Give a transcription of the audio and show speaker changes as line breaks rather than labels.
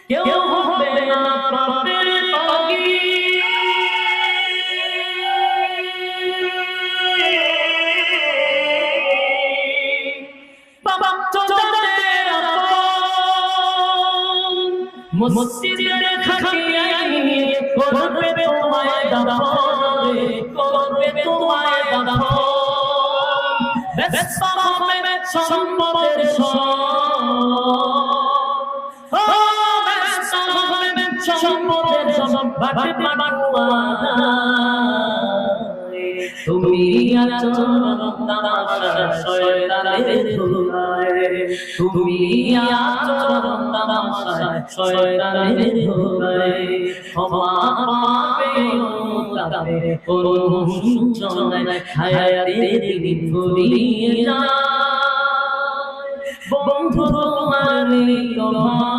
কেউ হবে না পাপের বাগী। বাবা চোদাদের আপন মসজিদের খাকিয়াই করবে তোমায় দাফন, করবে তোমায় দাফন। বেস্তা হবে সম্পদের তুমি আচরণ তামাশা শয়তানের ধোলায়, তুমি আচরণ তামাশা শয়তানের ধোলায়। ক্ষমা পাবে তাতে কোনো সূচনায় হায়াতের দিন ফুরিয়ে যায়। বন্ধু তোমার